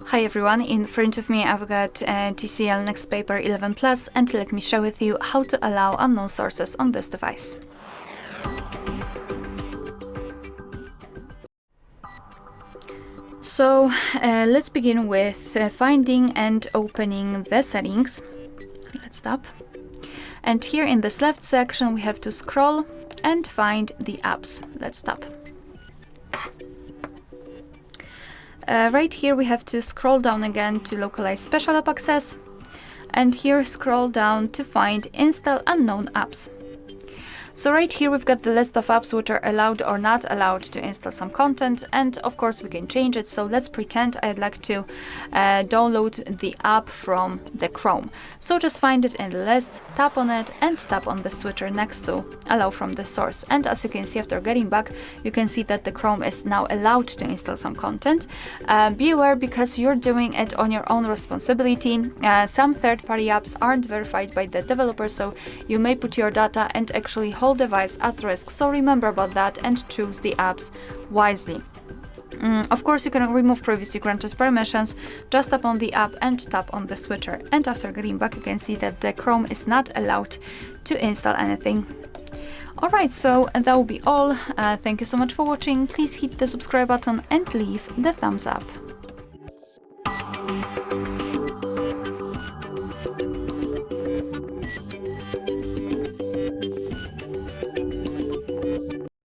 Hi everyone, in front of me I've got TCL NXTpaper 11 Plus, and let me share with you how to allow unknown sources on this device. So let's begin with finding and opening the settings. Let's stop. And here in this left section we have to scroll and find the apps. Let's stop. Right here we have to scroll down again to localize special app access, and here scroll down to find install unknown apps. So right here we've got the list of apps which are allowed or not allowed to install some content, and of course we can change it. So let's pretend I'd like to download the app from the Chrome. So just find it in the list, tap on it and tap on the switcher next to allow from the source. And as you can see, after getting back, you can see that the Chrome is now allowed to install some content. Be aware, because you're doing it on your own responsibility. Some third-party apps aren't verified by the developer, so you may put your data and actually whole device at risk. So remember about that and choose the apps wisely. Of course, you can remove previously granted permissions. Just tap on the app and tap on the switcher. And after getting back, you can see that the Chrome is not allowed to install anything. Alright, so that will be all. Thank you so much for watching. Please hit the subscribe button and leave the thumbs up.